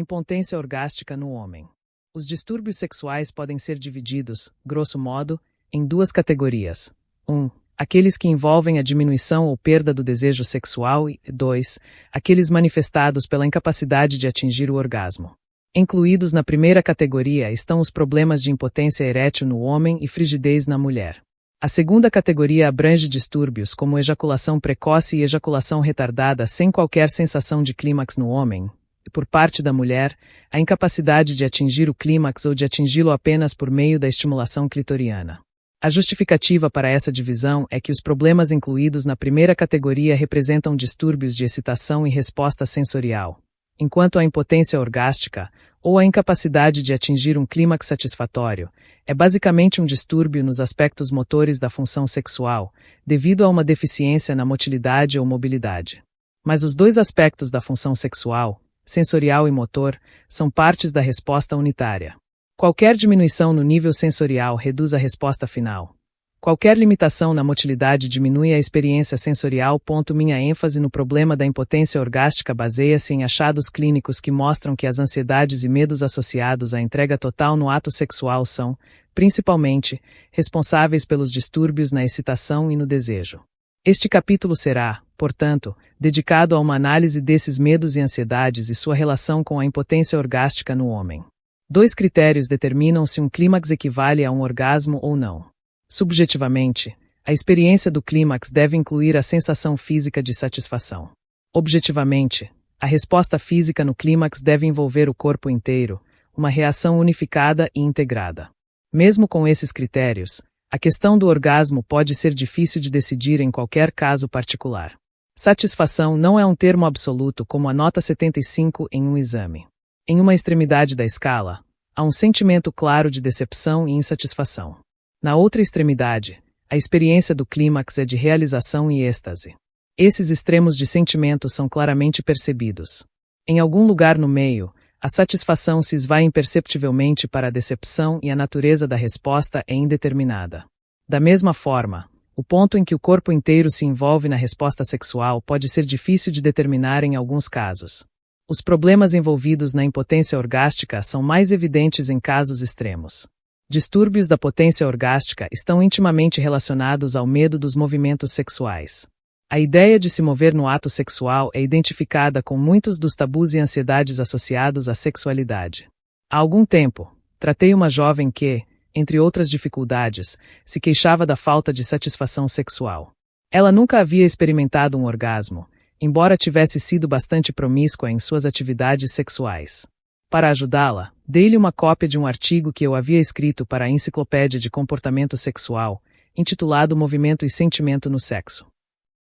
Impotência orgástica no homem. Os distúrbios sexuais podem ser divididos, grosso modo, em duas categorias. 1. Aqueles que envolvem a diminuição ou perda do desejo sexual e 2. Aqueles manifestados pela incapacidade de atingir o orgasmo. Incluídos na primeira categoria estão os problemas de impotência erétil no homem e frigidez na mulher. A segunda categoria abrange distúrbios como ejaculação precoce e ejaculação retardada sem qualquer sensação de clímax no homem, e por parte da mulher, a incapacidade de atingir o clímax ou de atingi-lo apenas por meio da estimulação clitoriana. A justificativa para essa divisão é que os problemas incluídos na primeira categoria representam distúrbios de excitação e resposta sensorial, enquanto a impotência orgástica, ou a incapacidade de atingir um clímax satisfatório, é basicamente um distúrbio nos aspectos motores da função sexual, devido a uma deficiência na motilidade ou mobilidade. Mas os dois aspectos da função sexual, sensorial e motor, são partes da resposta unitária. Qualquer diminuição no nível sensorial reduz a resposta final. Qualquer limitação na motilidade diminui a experiência sensorial. Minha ênfase no problema da impotência orgástica baseia-se em achados clínicos que mostram que as ansiedades e medos associados à entrega total no ato sexual são, principalmente, responsáveis pelos distúrbios na excitação e no desejo. Este capítulo será, portanto, dedicado a uma análise desses medos e ansiedades e sua relação com a impotência orgástica no homem. 2 critérios determinam se um clímax equivale a um orgasmo ou não. Subjetivamente, a experiência do clímax deve incluir a sensação física de satisfação. Objetivamente, a resposta física no clímax deve envolver o corpo inteiro, uma reação unificada e integrada. Mesmo com esses critérios, a questão do orgasmo pode ser difícil de decidir em qualquer caso particular. Satisfação não é um termo absoluto como a nota 75 em um exame. Em uma extremidade da escala, há um sentimento claro de decepção e insatisfação. Na outra extremidade, a experiência do clímax é de realização e êxtase. Esses extremos de sentimento são claramente percebidos. Em algum lugar no meio, a satisfação se esvai imperceptivelmente para a decepção e a natureza da resposta é indeterminada. Da mesma forma, o ponto em que o corpo inteiro se envolve na resposta sexual pode ser difícil de determinar em alguns casos. Os problemas envolvidos na impotência orgástica são mais evidentes em casos extremos. Distúrbios da potência orgástica estão intimamente relacionados ao medo dos movimentos sexuais. A ideia de se mover no ato sexual é identificada com muitos dos tabus e ansiedades associados à sexualidade. Há algum tempo, tratei uma jovem que, entre outras dificuldades, se queixava da falta de satisfação sexual. Ela nunca havia experimentado um orgasmo, embora tivesse sido bastante promíscua em suas atividades sexuais. Para ajudá-la, dei-lhe uma cópia de um artigo que eu havia escrito para a Enciclopédia de Comportamento Sexual, intitulado Movimento e Sentimento no Sexo.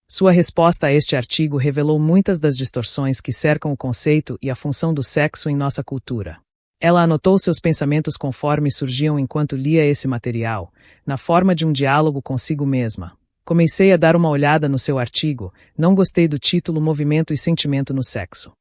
Sua resposta a este artigo revelou muitas das distorções que cercam o conceito e a função do sexo em nossa cultura. Ela anotou seus pensamentos conforme surgiam enquanto lia esse material, na forma de um diálogo consigo mesma. Comecei a dar uma olhada no seu artigo, não gostei do título Movimento e Sentimento no Sexo.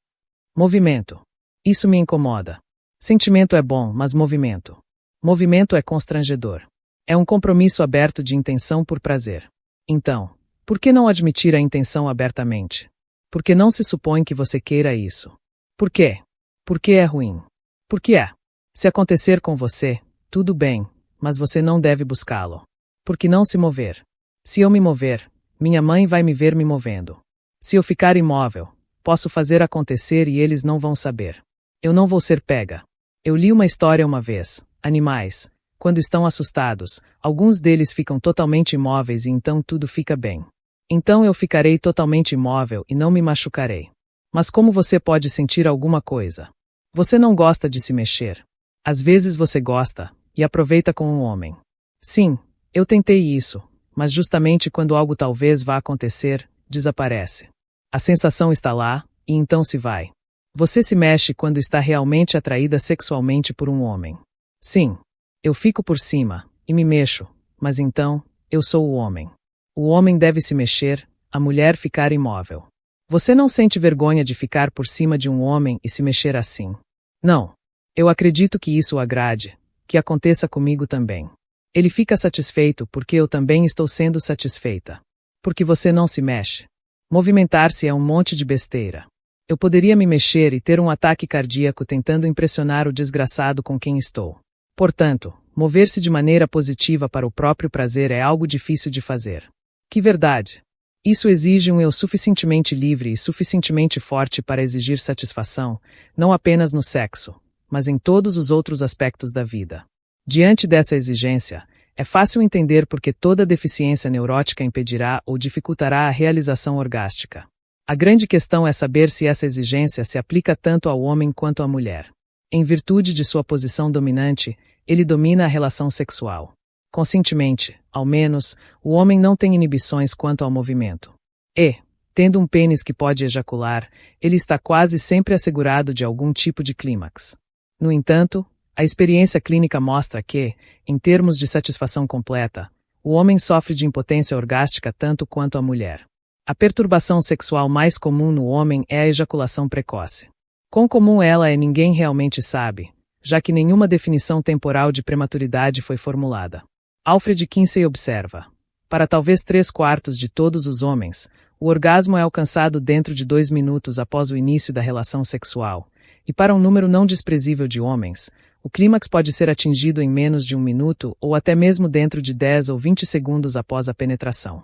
Movimento. Isso me incomoda. Sentimento é bom, mas movimento. Movimento é constrangedor. É um compromisso aberto de intenção por prazer. Então, por que não admitir a intenção abertamente? Por que não se supõe que você queira isso? Por quê? Por que é ruim? Por que é? Se acontecer com você, tudo bem, mas você não deve buscá-lo. Por que não se mover? Se eu me mover, minha mãe vai me ver me movendo. Se eu ficar imóvel, posso fazer acontecer e eles não vão saber. Eu não vou ser pega. Eu li uma história uma vez. Animais, quando estão assustados, alguns deles ficam totalmente imóveis e então tudo fica bem. Então eu ficarei totalmente imóvel e não me machucarei. Mas como você pode sentir alguma coisa? Você não gosta de se mexer. Às vezes você gosta, e aproveita com um homem. Sim, eu tentei isso, mas justamente quando algo talvez vá acontecer, desaparece. A sensação está lá, e então se vai. Você se mexe quando está realmente atraída sexualmente por um homem. Sim, eu fico por cima, e me mexo, mas então, eu sou o homem. O homem deve se mexer, a mulher ficar imóvel. Você não sente vergonha de ficar por cima de um homem e se mexer assim? Não. Eu acredito que isso o agrade, que aconteça comigo também. Ele fica satisfeito porque eu também estou sendo satisfeita. Porque você não se mexe. Movimentar-se é um monte de besteira. Eu poderia me mexer e ter um ataque cardíaco tentando impressionar o desgraçado com quem estou. Portanto, mover-se de maneira positiva para o próprio prazer é algo difícil de fazer. Que verdade! Isso exige um eu suficientemente livre e suficientemente forte para exigir satisfação, não apenas no sexo, mas em todos os outros aspectos da vida. Diante dessa exigência, é fácil entender por que toda deficiência neurótica impedirá ou dificultará a realização orgástica. A grande questão é saber se essa exigência se aplica tanto ao homem quanto à mulher. Em virtude de sua posição dominante, ele domina a relação sexual. Conscientemente, ao menos, o homem não tem inibições quanto ao movimento. E, tendo um pênis que pode ejacular, ele está quase sempre assegurado de algum tipo de clímax. No entanto, a experiência clínica mostra que, em termos de satisfação completa, o homem sofre de impotência orgástica tanto quanto a mulher. A perturbação sexual mais comum no homem é a ejaculação precoce. Quão comum ela é ninguém realmente sabe, já que nenhuma definição temporal de prematuridade foi formulada. Alfred Kinsey observa: para talvez 3/4 de todos os homens, o orgasmo é alcançado dentro de 2 minutos após o início da relação sexual, e para um número não desprezível de homens, o clímax pode ser atingido em menos de 1 minuto ou até mesmo dentro de 10 ou 20 segundos após a penetração.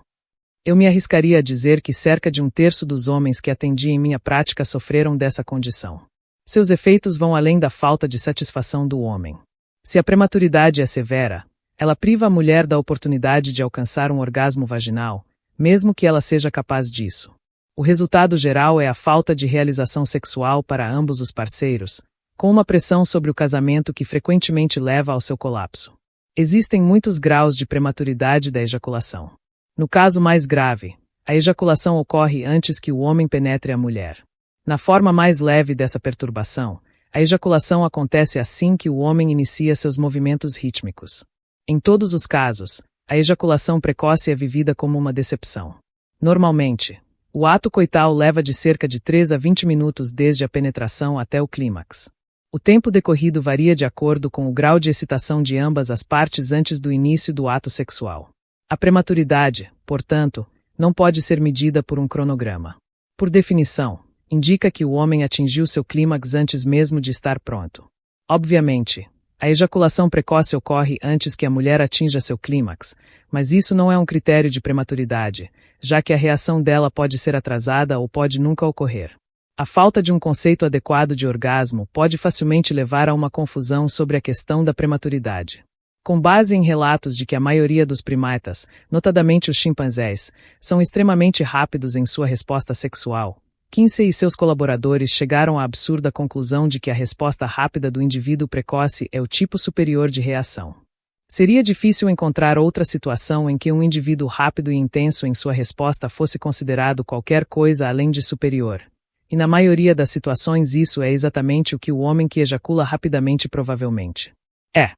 Eu me arriscaria a dizer que cerca de 1/3 dos homens que atendi em minha prática sofreram dessa condição. Seus efeitos vão além da falta de satisfação do homem. Se a prematuridade é severa, ela priva a mulher da oportunidade de alcançar um orgasmo vaginal, mesmo que ela seja capaz disso. O resultado geral é a falta de realização sexual para ambos os parceiros, com uma pressão sobre o casamento que frequentemente leva ao seu colapso. Existem muitos graus de prematuridade da ejaculação. No caso mais grave, a ejaculação ocorre antes que o homem penetre a mulher. Na forma mais leve dessa perturbação, a ejaculação acontece assim que o homem inicia seus movimentos rítmicos. Em todos os casos, a ejaculação precoce é vivida como uma decepção. Normalmente, o ato coital leva de cerca de 3 a 20 minutos desde a penetração até o clímax. O tempo decorrido varia de acordo com o grau de excitação de ambas as partes antes do início do ato sexual. A prematuridade, portanto, não pode ser medida por um cronograma. Por definição, indica que o homem atingiu seu clímax antes mesmo de estar pronto. Obviamente, a ejaculação precoce ocorre antes que a mulher atinja seu clímax, mas isso não é um critério de prematuridade, já que a reação dela pode ser atrasada ou pode nunca ocorrer. A falta de um conceito adequado de orgasmo pode facilmente levar a uma confusão sobre a questão da prematuridade. Com base em relatos de que a maioria dos primatas, notadamente os chimpanzés, são extremamente rápidos em sua resposta sexual, Kinsey e seus colaboradores chegaram à absurda conclusão de que a resposta rápida do indivíduo precoce é o tipo superior de reação. Seria difícil encontrar outra situação em que um indivíduo rápido e intenso em sua resposta fosse considerado qualquer coisa além de superior. E na maioria das situações isso é exatamente o que o homem que ejacula rapidamente provavelmente é.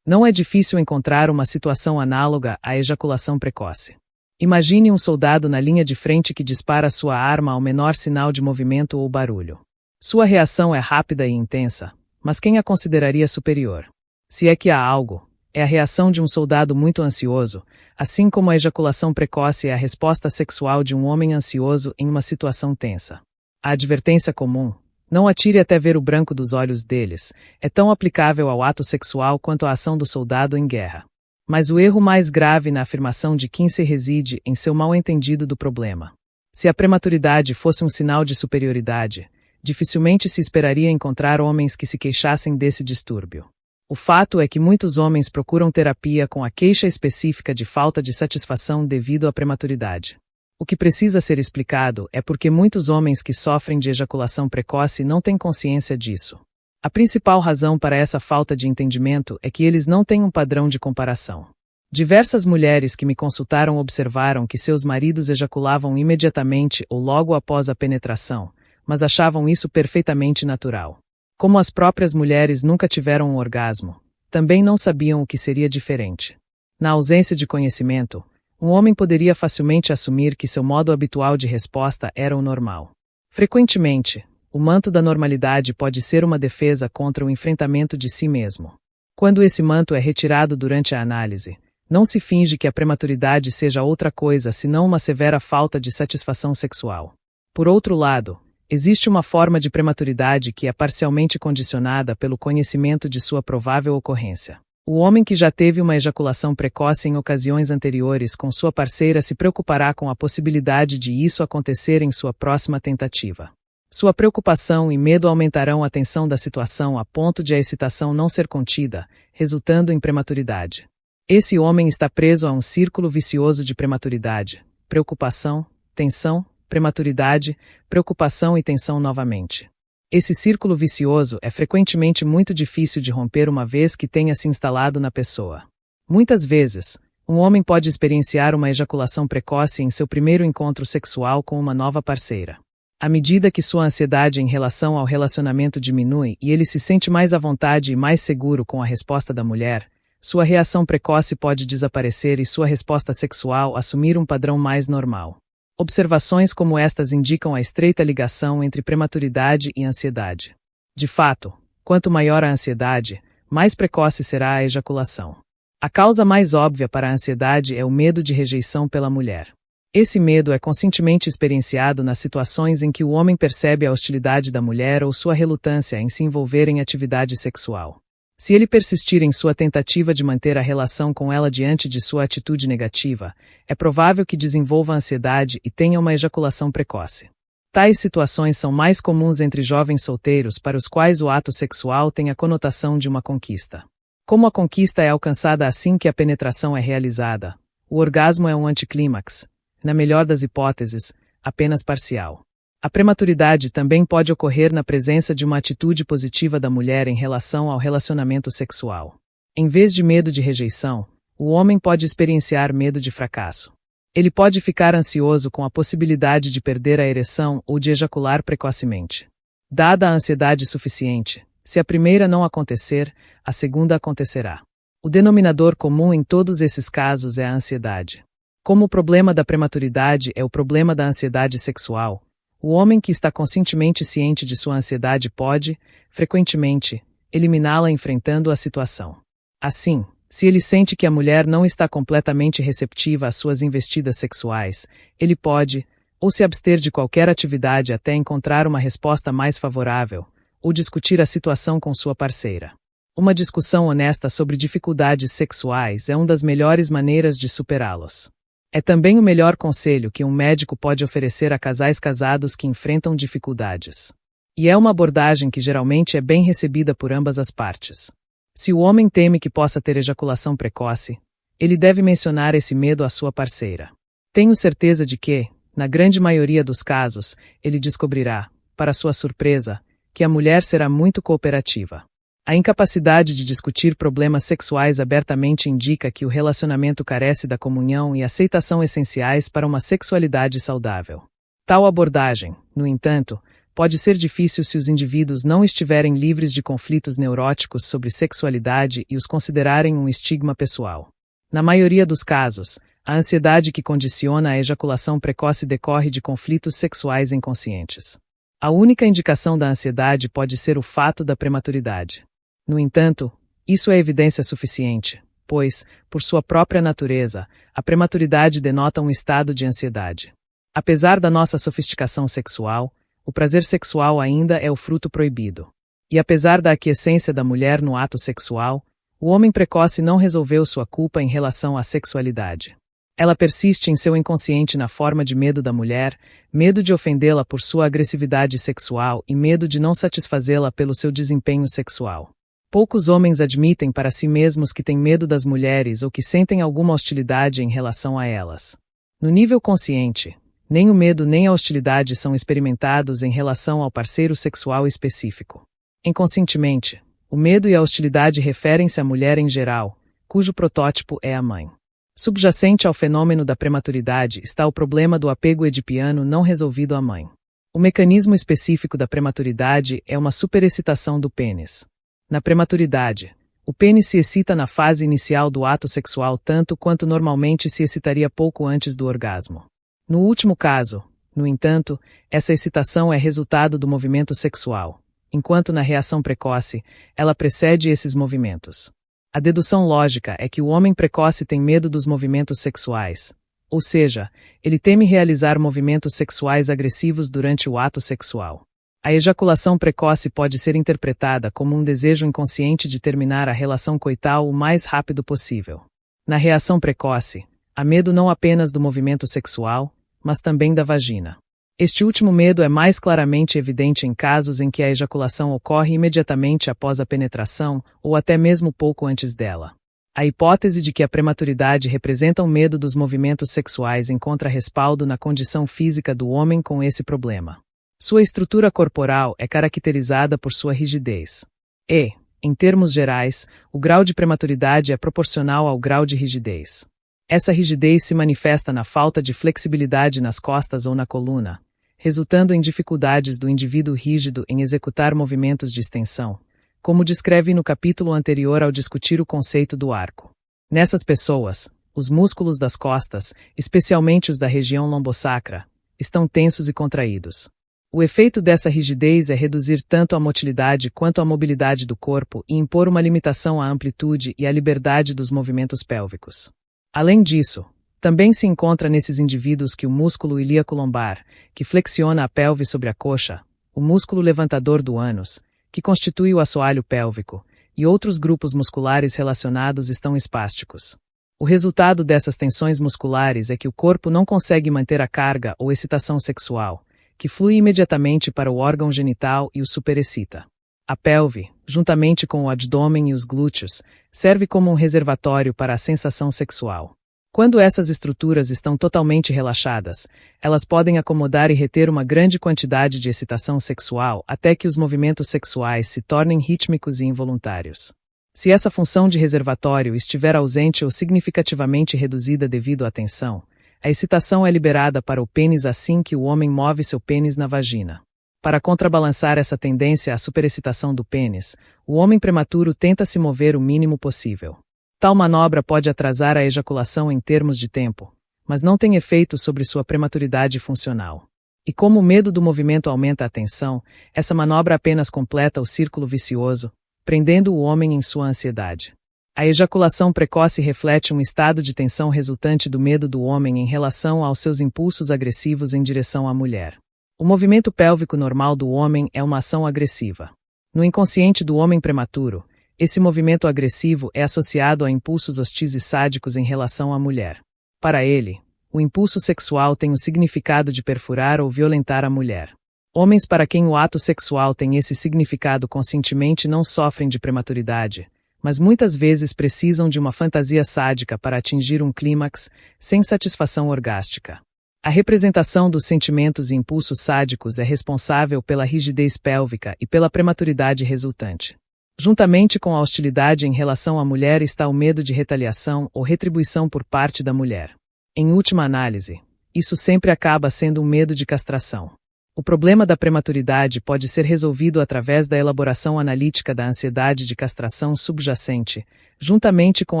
Não é difícil encontrar uma situação análoga à ejaculação precoce. Imagine um soldado na linha de frente que dispara sua arma ao menor sinal de movimento ou barulho. Sua reação é rápida e intensa, mas quem a consideraria superior? Se é que há algo, é a reação de um soldado muito ansioso, assim como a ejaculação precoce é a resposta sexual de um homem ansioso em uma situação tensa. A advertência comum, não atire até ver o branco dos olhos deles, é tão aplicável ao ato sexual quanto à ação do soldado em guerra. Mas o erro mais grave na afirmação de Kinsey reside em seu mal-entendido do problema. Se a prematuridade fosse um sinal de superioridade, dificilmente se esperaria encontrar homens que se queixassem desse distúrbio. O fato é que muitos homens procuram terapia com a queixa específica de falta de satisfação devido à prematuridade. O que precisa ser explicado é porque muitos homens que sofrem de ejaculação precoce não têm consciência disso. A principal razão para essa falta de entendimento é que eles não têm um padrão de comparação. Diversas mulheres que me consultaram observaram que seus maridos ejaculavam imediatamente ou logo após a penetração, mas achavam isso perfeitamente natural. Como as próprias mulheres nunca tiveram um orgasmo, também não sabiam o que seria diferente. Na ausência de conhecimento, um homem poderia facilmente assumir que seu modo habitual de resposta era o normal. Frequentemente, o manto da normalidade pode ser uma defesa contra o enfrentamento de si mesmo. Quando esse manto é retirado durante a análise, não se finge que a prematuridade seja outra coisa senão uma severa falta de satisfação sexual. Por outro lado, Existe uma forma de prematuridade que é parcialmente condicionada pelo conhecimento de sua provável ocorrência. O homem que já teve uma ejaculação precoce em ocasiões anteriores com sua parceira se preocupará com a possibilidade de isso acontecer em sua próxima tentativa. Sua preocupação e medo aumentarão a tensão da situação a ponto de a excitação não ser contida, resultando em prematuridade. Esse homem está preso a um círculo vicioso de prematuridade, preocupação, tensão, prematuridade, preocupação e tensão novamente. Esse círculo vicioso é frequentemente muito difícil de romper uma vez que tenha se instalado na pessoa. Muitas vezes, um homem pode experienciar uma ejaculação precoce em seu primeiro encontro sexual com uma nova parceira. À medida que sua ansiedade em relação ao relacionamento diminui e ele se sente mais à vontade e mais seguro com a resposta da mulher, sua reação precoce pode desaparecer e sua resposta sexual assumir um padrão mais normal. Observações como estas indicam a estreita ligação entre prematuridade e ansiedade. De fato, quanto maior a ansiedade, mais precoce será a ejaculação. A causa mais óbvia para a ansiedade é o medo de rejeição pela mulher. Esse medo é conscientemente experienciado nas situações em que o homem percebe a hostilidade da mulher ou sua relutância em se envolver em atividade sexual. Se ele persistir em sua tentativa de manter a relação com ela diante de sua atitude negativa, é provável que desenvolva ansiedade e tenha uma ejaculação precoce. Tais situações são mais comuns entre jovens solteiros para os quais o ato sexual tem a conotação de uma conquista. Como a conquista é alcançada assim que a penetração é realizada, o orgasmo é um anticlímax, na melhor das hipóteses, apenas parcial. A prematuridade também pode ocorrer na presença de uma atitude positiva da mulher em relação ao relacionamento sexual. Em vez de medo de rejeição, o homem pode experienciar medo de fracasso. Ele pode ficar ansioso com a possibilidade de perder a ereção ou de ejacular precocemente. Dada a ansiedade suficiente, se a primeira não acontecer, a segunda acontecerá. O denominador comum em todos esses casos é a ansiedade. Como o problema da prematuridade é o problema da ansiedade sexual, o homem que está conscientemente ciente de sua ansiedade pode, frequentemente, eliminá-la enfrentando a situação. Assim, se ele sente que a mulher não está completamente receptiva às suas investidas sexuais, ele pode, ou se abster de qualquer atividade até encontrar uma resposta mais favorável, ou discutir a situação com sua parceira. Uma discussão honesta sobre dificuldades sexuais é uma das melhores maneiras de superá-los. É também o melhor conselho que um médico pode oferecer a casais casados que enfrentam dificuldades. E é uma abordagem que geralmente é bem recebida por ambas as partes. Se o homem teme que possa ter ejaculação precoce, ele deve mencionar esse medo à sua parceira. Tenho certeza de que, na grande maioria dos casos, ele descobrirá, para sua surpresa, que a mulher será muito cooperativa. A incapacidade de discutir problemas sexuais abertamente indica que o relacionamento carece da comunhão e aceitação essenciais para uma sexualidade saudável. Tal abordagem, no entanto, pode ser difícil se os indivíduos não estiverem livres de conflitos neuróticos sobre sexualidade e os considerarem um estigma pessoal. Na maioria dos casos, a ansiedade que condiciona a ejaculação precoce decorre de conflitos sexuais inconscientes. A única indicação da ansiedade pode ser o fato da prematuridade. No entanto, isso é evidência suficiente, pois, por sua própria natureza, a prematuridade denota um estado de ansiedade. Apesar da nossa sofisticação sexual, o prazer sexual ainda é o fruto proibido. E apesar da aquiescência da mulher no ato sexual, o homem precoce não resolveu sua culpa em relação à sexualidade. Ela persiste em seu inconsciente na forma de medo da mulher, medo de ofendê-la por sua agressividade sexual e medo de não satisfazê-la pelo seu desempenho sexual. Poucos homens admitem para si mesmos que têm medo das mulheres ou que sentem alguma hostilidade em relação a elas. No nível consciente, nem o medo nem a hostilidade são experimentados em relação ao parceiro sexual específico. Inconscientemente, o medo e a hostilidade referem-se à mulher em geral, cujo protótipo é a mãe. Subjacente ao fenômeno da prematuridade está o problema do apego edipiano não resolvido à mãe. O mecanismo específico da prematuridade é uma superexcitação do pênis. Na prematuridade, o pênis se excita na fase inicial do ato sexual tanto quanto normalmente se excitaria pouco antes do orgasmo. No último caso, no entanto, essa excitação é resultado do movimento sexual, enquanto na reação precoce, ela precede esses movimentos. A dedução lógica é que o homem precoce tem medo dos movimentos sexuais, Ou seja, ele teme realizar movimentos sexuais agressivos durante o ato sexual. A ejaculação precoce pode ser interpretada como um desejo inconsciente de terminar a relação coital o mais rápido possível. Na reação precoce, há medo não apenas do movimento sexual, mas também da vagina. Este último medo é mais claramente evidente em casos em que a ejaculação ocorre imediatamente após a penetração ou até mesmo pouco antes dela. A hipótese de que a prematuridade representa um medo dos movimentos sexuais encontra respaldo na condição física do homem com esse problema. Sua estrutura corporal é caracterizada por sua rigidez. E, em termos gerais, o grau de prematuridade é proporcional ao grau de rigidez. Essa rigidez se manifesta na falta de flexibilidade nas costas ou na coluna, resultando em dificuldades do indivíduo rígido em executar movimentos de extensão, como descreve no capítulo anterior ao discutir o conceito do arco. Nessas pessoas, os músculos das costas, especialmente os da região lombosacra, estão tensos e contraídos. O efeito dessa rigidez é reduzir tanto a motilidade quanto a mobilidade do corpo e impor uma limitação à amplitude e à liberdade dos movimentos pélvicos. Além disso, também se encontra nesses indivíduos que o músculo ilíaco lombar, que flexiona a pelve sobre a coxa, o músculo levantador do ânus, que constitui o assoalho pélvico, e outros grupos musculares relacionados estão espásticos. O resultado dessas tensões musculares é que o corpo não consegue manter a carga ou excitação sexual, que flui imediatamente para o órgão genital e o superexcita. A pelve, juntamente com o abdômen e os glúteos, serve como um reservatório para a sensação sexual. Quando essas estruturas estão totalmente relaxadas, elas podem acomodar e reter uma grande quantidade de excitação sexual até que os movimentos sexuais se tornem rítmicos e involuntários. Se essa função de reservatório estiver ausente ou significativamente reduzida devido à tensão, a excitação é liberada para o pênis assim que o homem move seu pênis na vagina. Para contrabalançar essa tendência à superexcitação do pênis, o homem prematuro tenta se mover o mínimo possível. Tal manobra pode atrasar a ejaculação em termos de tempo, mas não tem efeito sobre sua prematuridade funcional. E como o medo do movimento aumenta a tensão, essa manobra apenas completa o círculo vicioso, prendendo o homem em sua ansiedade. A ejaculação precoce reflete um estado de tensão resultante do medo do homem em relação aos seus impulsos agressivos em direção à mulher. O movimento pélvico normal do homem é uma ação agressiva. No inconsciente do homem prematuro, esse movimento agressivo é associado a impulsos hostis e sádicos em relação à mulher. Para ele, o impulso sexual tem o significado de perfurar ou violentar a mulher. Homens para quem o ato sexual tem esse significado conscientemente não sofrem de prematuridade, mas muitas vezes precisam de uma fantasia sádica para atingir um clímax sem satisfação orgástica. A representação dos sentimentos e impulsos sádicos é responsável pela rigidez pélvica e pela prematuridade resultante. Juntamente com a hostilidade em relação à mulher está o medo de retaliação ou retribuição por parte da mulher. Em última análise, isso sempre acaba sendo um medo de castração. O problema da prematuridade pode ser resolvido através da elaboração analítica da ansiedade de castração subjacente, juntamente com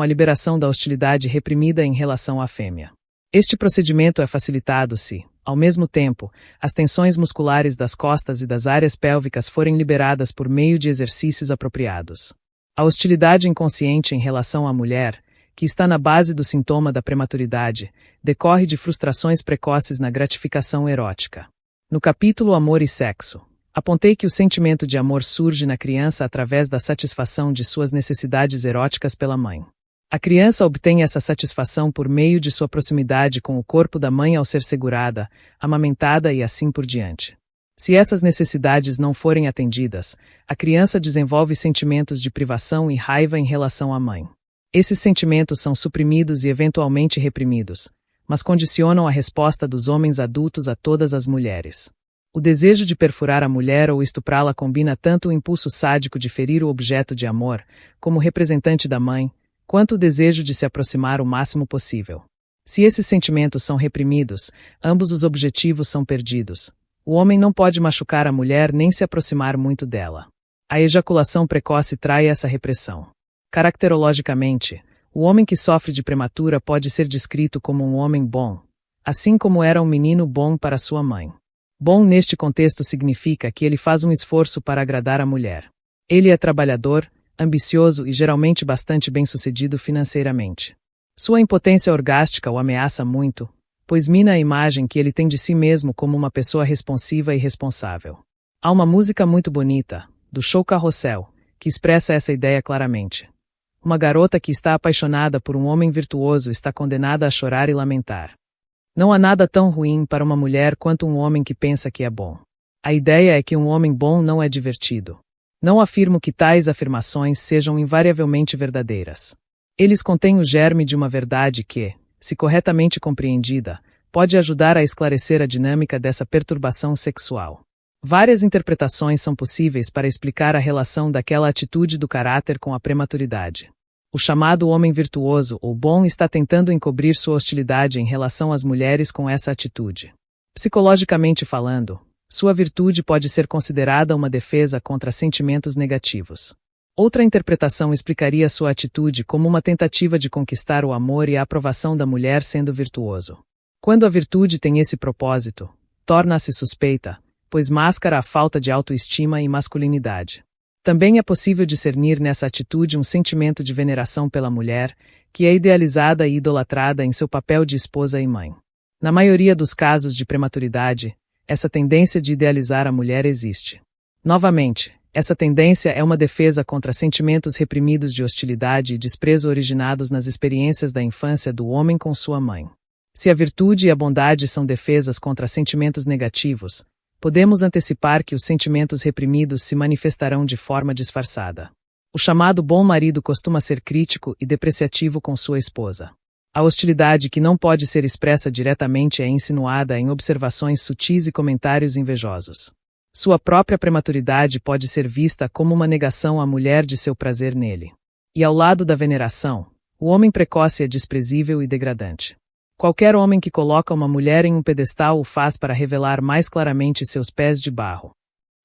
a liberação da hostilidade reprimida em relação à fêmea. Este procedimento é facilitado se, ao mesmo tempo, as tensões musculares das costas e das áreas pélvicas forem liberadas por meio de exercícios apropriados. A hostilidade inconsciente em relação à mulher, que está na base do sintoma da prematuridade, decorre de frustrações precoces na gratificação erótica. No capítulo Amor e Sexo, apontei que o sentimento de amor surge na criança através da satisfação de suas necessidades eróticas pela mãe. A criança obtém essa satisfação por meio de sua proximidade com o corpo da mãe ao ser segurada, amamentada e assim por diante. Se essas necessidades não forem atendidas, a criança desenvolve sentimentos de privação e raiva em relação à mãe. Esses sentimentos são suprimidos e eventualmente reprimidos, mas condicionam a resposta dos homens adultos a todas as mulheres. O desejo de perfurar a mulher ou estuprá-la combina tanto o impulso sádico de ferir o objeto de amor, como representante da mãe, quanto o desejo de se aproximar o máximo possível. Se esses sentimentos são reprimidos, ambos os objetivos são perdidos. O homem não pode machucar a mulher nem se aproximar muito dela. A ejaculação precoce trai essa repressão. Caracterologicamente, o homem que sofre de prematura pode ser descrito como um homem bom, assim como era um menino bom para sua mãe. Bom neste contexto significa que ele faz um esforço para agradar a mulher. Ele é trabalhador, ambicioso e geralmente bastante bem-sucedido financeiramente. Sua impotência orgástica o ameaça muito, pois mina a imagem que ele tem de si mesmo como uma pessoa responsiva e responsável. Há uma música muito bonita, do show Carrossel, que expressa essa ideia claramente. Uma garota que está apaixonada por um homem virtuoso está condenada a chorar e lamentar. Não há nada tão ruim para uma mulher quanto um homem que pensa que é bom. A ideia é que um homem bom não é divertido. Não afirmo que tais afirmações sejam invariavelmente verdadeiras. Eles contêm o germe de uma verdade que, se corretamente compreendida, pode ajudar a esclarecer a dinâmica dessa perturbação sexual. Várias interpretações são possíveis para explicar a relação daquela atitude do caráter com a prematuridade. O chamado homem virtuoso ou bom está tentando encobrir sua hostilidade em relação às mulheres com essa atitude. Psicologicamente falando, sua virtude pode ser considerada uma defesa contra sentimentos negativos. Outra interpretação explicaria sua atitude como uma tentativa de conquistar o amor e a aprovação da mulher sendo virtuoso. Quando a virtude tem esse propósito, torna-se suspeita, pois mascara a falta de autoestima e masculinidade. Também é possível discernir nessa atitude um sentimento de veneração pela mulher, que é idealizada e idolatrada em seu papel de esposa e mãe. Na maioria dos casos de prematuridade, essa tendência de idealizar a mulher existe. Novamente, essa tendência é uma defesa contra sentimentos reprimidos de hostilidade e desprezo originados nas experiências da infância do homem com sua mãe. Se a virtude e a bondade são defesas contra sentimentos negativos, podemos antecipar que os sentimentos reprimidos se manifestarão de forma disfarçada. O chamado bom marido costuma ser crítico e depreciativo com sua esposa. A hostilidade que não pode ser expressa diretamente é insinuada em observações sutis e comentários invejosos. Sua própria prematuridade pode ser vista como uma negação à mulher de seu prazer nele. E ao lado da veneração, o homem precoce é desprezível e degradante. Qualquer homem que coloca uma mulher em um pedestal o faz para revelar mais claramente seus pés de barro.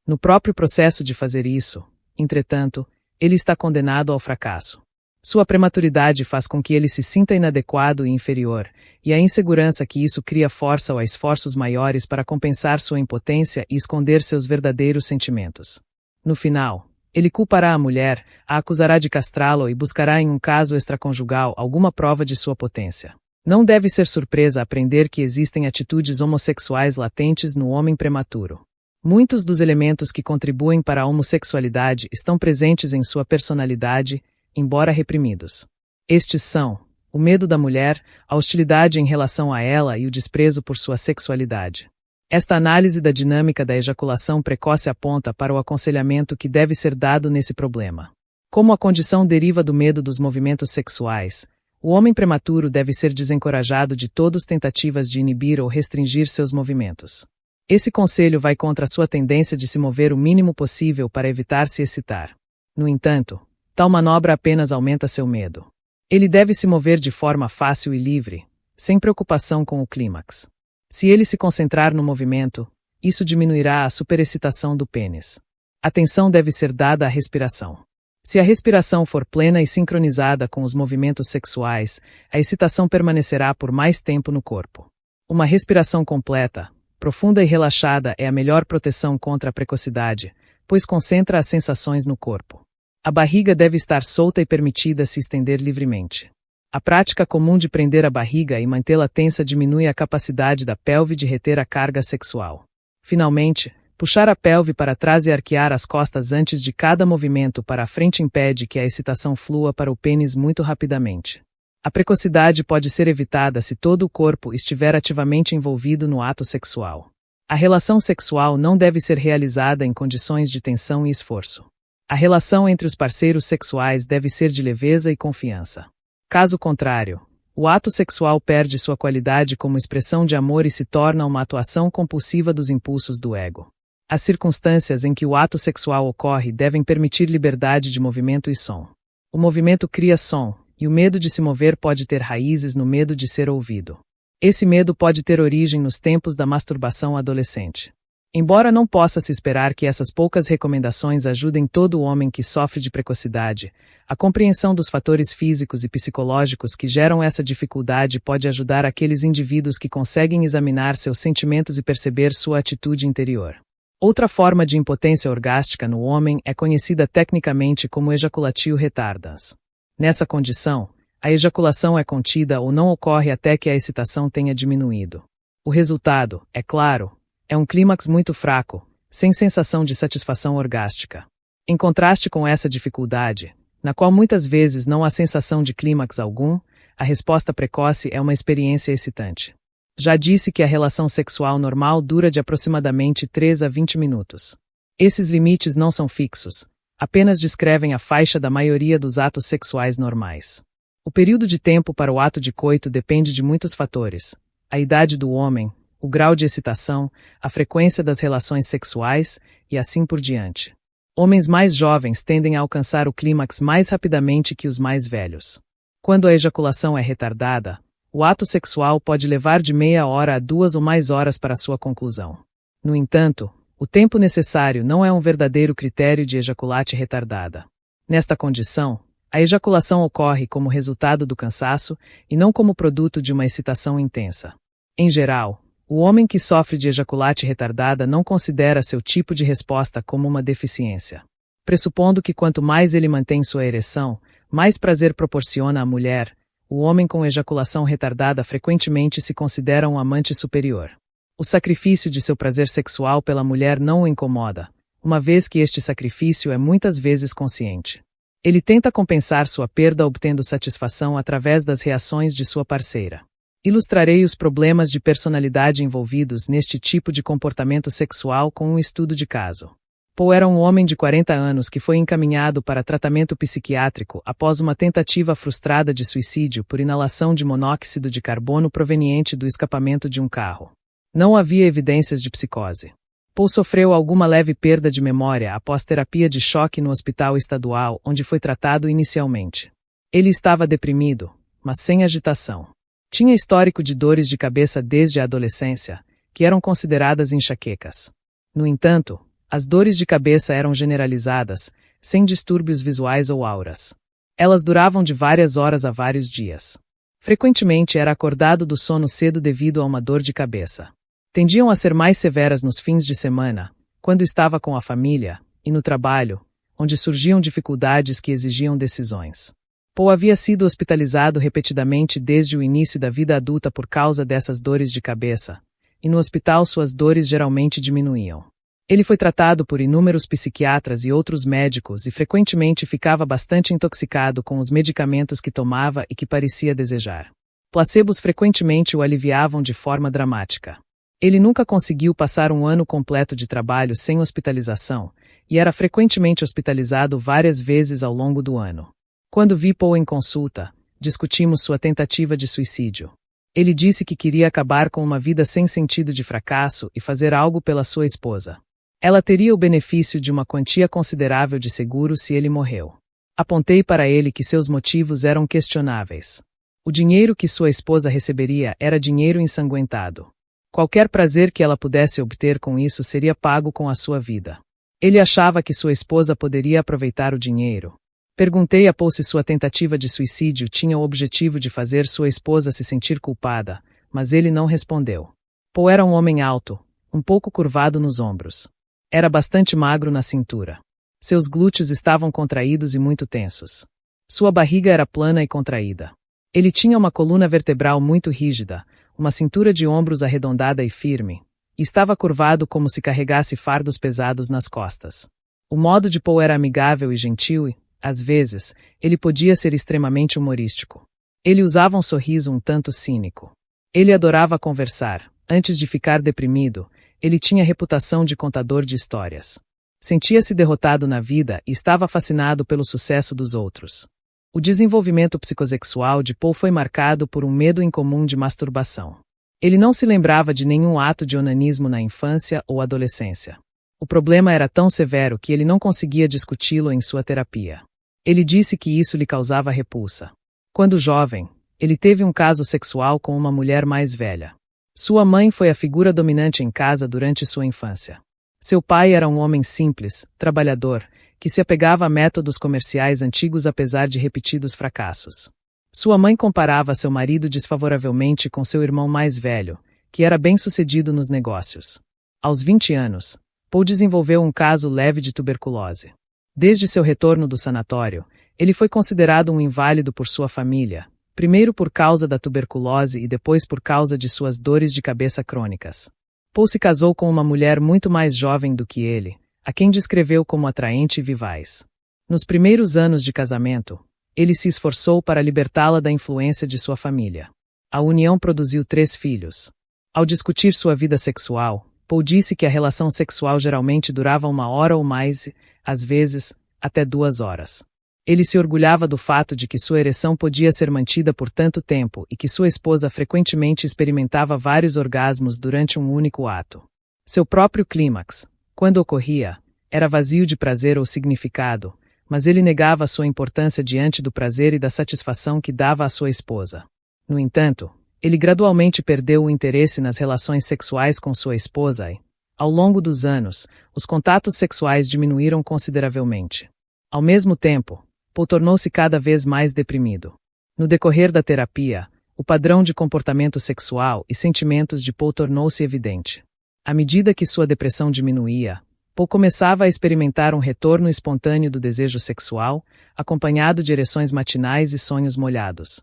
No próprio processo de fazer isso, entretanto, ele está condenado ao fracasso. Sua prematuridade faz com que ele se sinta inadequado e inferior, e a insegurança que isso cria força-o a esforços maiores para compensar sua impotência e esconder seus verdadeiros sentimentos. No final, ele culpará a mulher, a acusará de castrá-lo e buscará em um caso extraconjugal alguma prova de sua potência. Não deve ser surpresa aprender que existem atitudes homossexuais latentes no homem prematuro. Muitos dos elementos que contribuem para a homossexualidade estão presentes em sua personalidade, embora reprimidos. Estes são o medo da mulher, a hostilidade em relação a ela e o desprezo por sua sexualidade. Esta análise da dinâmica da ejaculação precoce aponta para o aconselhamento que deve ser dado nesse problema. Como a condição deriva do medo dos movimentos sexuais, o homem prematuro deve ser desencorajado de todas tentativas de inibir ou restringir seus movimentos. Esse conselho vai contra a sua tendência de se mover o mínimo possível para evitar se excitar. No entanto, tal manobra apenas aumenta seu medo. Ele deve se mover de forma fácil e livre, sem preocupação com o clímax. Se ele se concentrar no movimento, isso diminuirá a superexcitação do pênis. Atenção deve ser dada à respiração. Se a respiração for plena e sincronizada com os movimentos sexuais, a excitação permanecerá por mais tempo no corpo. Uma respiração completa, profunda e relaxada é a melhor proteção contra a precocidade, pois concentra as sensações no corpo. A barriga deve estar solta e permitida se estender livremente. A prática comum de prender a barriga e mantê-la tensa diminui a capacidade da pelve de reter a carga sexual. Finalmente, puxar a pelve para trás e arquear as costas antes de cada movimento para a frente impede que a excitação flua para o pênis muito rapidamente. A precocidade pode ser evitada se todo o corpo estiver ativamente envolvido no ato sexual. A relação sexual não deve ser realizada em condições de tensão e esforço. A relação entre os parceiros sexuais deve ser de leveza e confiança. Caso contrário, o ato sexual perde sua qualidade como expressão de amor e se torna uma atuação compulsiva dos impulsos do ego. As circunstâncias em que o ato sexual ocorre devem permitir liberdade de movimento e som. O movimento cria som, e o medo de se mover pode ter raízes no medo de ser ouvido. Esse medo pode ter origem nos tempos da masturbação adolescente. Embora não possa se esperar que essas poucas recomendações ajudem todo homem que sofre de precocidade, a compreensão dos fatores físicos e psicológicos que geram essa dificuldade pode ajudar aqueles indivíduos que conseguem examinar seus sentimentos e perceber sua atitude interior. Outra forma de impotência orgástica no homem é conhecida tecnicamente como ejaculatio retardans. Nessa condição, A ejaculação é contida ou não ocorre até que a excitação tenha diminuído. O resultado, é claro, é um clímax muito fraco, sem sensação de satisfação orgástica. Em contraste com essa dificuldade, na qual muitas vezes não há sensação de clímax algum, a resposta precoce é uma experiência excitante. Já disse que a relação sexual normal dura de aproximadamente 3 a 20 minutos. Esses limites não são fixos, apenas descrevem a faixa da maioria dos atos sexuais normais. O período de tempo para o ato de coito depende de muitos fatores: a idade do homem, o grau de excitação, a frequência das relações sexuais e assim por diante. Homens mais jovens tendem a alcançar o clímax mais rapidamente que os mais velhos. Quando a ejaculação é retardada, o ato sexual pode levar de meia hora a 2 ou mais horas para sua conclusão. No entanto, o tempo necessário não é um verdadeiro critério de ejaculate retardada. Nesta condição, a ejaculação ocorre como resultado do cansaço e não como produto de uma excitação intensa. Em geral, o homem que sofre de ejaculate retardada não considera seu tipo de resposta como uma deficiência. Pressupondo que quanto mais ele mantém sua ereção, mais prazer proporciona à mulher, o homem com ejaculação retardada frequentemente se considera um amante superior. O sacrifício de seu prazer sexual pela mulher não o incomoda, uma vez que este sacrifício é muitas vezes consciente. Ele tenta compensar sua perda obtendo satisfação através das reações de sua parceira. Ilustrarei os problemas de personalidade envolvidos neste tipo de comportamento sexual com um estudo de caso. Paul era um homem de 40 anos que foi encaminhado para tratamento psiquiátrico após uma tentativa frustrada de suicídio por inalação de monóxido de carbono proveniente do escapamento de um carro. Não havia evidências de psicose. Paul sofreu alguma leve perda de memória após terapia de choque no hospital estadual onde foi tratado inicialmente. Ele estava deprimido, mas sem agitação. Tinha histórico de dores de cabeça desde a adolescência, que eram consideradas enxaquecas. No entanto, as dores de cabeça eram generalizadas, sem distúrbios visuais ou auras. Elas duravam de várias horas a vários dias. Frequentemente era acordado do sono cedo devido a uma dor de cabeça. Tendiam a ser mais severas nos fins de semana, quando estava com a família, e no trabalho, onde surgiam dificuldades que exigiam decisões. Paul havia sido hospitalizado repetidamente desde o início da vida adulta por causa dessas dores de cabeça, e no hospital suas dores geralmente diminuíam. Ele foi tratado por inúmeros psiquiatras e outros médicos e frequentemente ficava bastante intoxicado com os medicamentos que tomava e que parecia desejar. Placebos frequentemente o aliviavam de forma dramática. Ele nunca conseguiu passar um ano completo de trabalho sem hospitalização, e era frequentemente hospitalizado várias vezes ao longo do ano. Quando vi Paul em consulta, discutimos sua tentativa de suicídio. Ele disse que queria acabar com uma vida sem sentido de fracasso e fazer algo pela sua esposa. Ela teria o benefício de uma quantia considerável de seguro se ele morreu. Apontei para ele que seus motivos eram questionáveis. O dinheiro que sua esposa receberia era dinheiro ensanguentado. Qualquer prazer que ela pudesse obter com isso seria pago com a sua vida. Ele achava que sua esposa poderia aproveitar o dinheiro. Perguntei a Paul se sua tentativa de suicídio tinha o objetivo de fazer sua esposa se sentir culpada, mas ele não respondeu. Paul era um homem alto, um pouco curvado nos ombros. Era bastante magro na cintura. Seus glúteos estavam contraídos e muito tensos. Sua barriga era plana e contraída. Ele tinha uma coluna vertebral muito rígida, uma cintura de ombros arredondada e firme, e estava curvado como se carregasse fardos pesados nas costas. O modo de Paul era amigável e gentil e, às vezes, ele podia ser extremamente humorístico. Ele usava um sorriso um tanto cínico. Ele adorava conversar. Antes de ficar deprimido, ele tinha reputação de contador de histórias. Sentia-se derrotado na vida e estava fascinado pelo sucesso dos outros. O desenvolvimento psicossexual de Paul foi marcado por um medo incomum de masturbação. Ele não se lembrava de nenhum ato de onanismo na infância ou adolescência. O problema era tão severo que ele não conseguia discuti-lo em sua terapia. Ele disse que isso lhe causava repulsa. Quando jovem, ele teve um caso sexual com uma mulher mais velha. Sua mãe foi a figura dominante em casa durante sua infância. Seu pai era um homem simples, trabalhador, que se apegava a métodos comerciais antigos apesar de repetidos fracassos. Sua mãe comparava seu marido desfavoravelmente com seu irmão mais velho, que era bem-sucedido nos negócios. Aos 20 anos, Paul desenvolveu um caso leve de tuberculose. Desde seu retorno do sanatório, ele foi considerado um inválido por sua família, primeiro por causa da tuberculose e depois por causa de suas dores de cabeça crônicas. Paul se casou com uma mulher muito mais jovem do que ele, a quem descreveu como atraente e vivaz. Nos primeiros anos de casamento, ele se esforçou para libertá-la da influência de sua família. A união produziu 3 filhos. Ao discutir sua vida sexual, Paul disse que a relação sexual geralmente durava 1 hora ou mais, às vezes, até 2 horas. Ele se orgulhava do fato de que sua ereção podia ser mantida por tanto tempo e que sua esposa frequentemente experimentava vários orgasmos durante um único ato. Seu próprio clímax, quando ocorria, era vazio de prazer ou significado, mas ele negava sua importância diante do prazer e da satisfação que dava à sua esposa. No entanto, ele gradualmente perdeu o interesse nas relações sexuais com sua esposa e, ao longo dos anos, os contatos sexuais diminuíram consideravelmente. Ao mesmo tempo, Paul tornou-se cada vez mais deprimido. No decorrer da terapia, o padrão de comportamento sexual e sentimentos de Paul tornou-se evidente. À medida que sua depressão diminuía, Paul começava a experimentar um retorno espontâneo do desejo sexual, acompanhado de ereções matinais e sonhos molhados.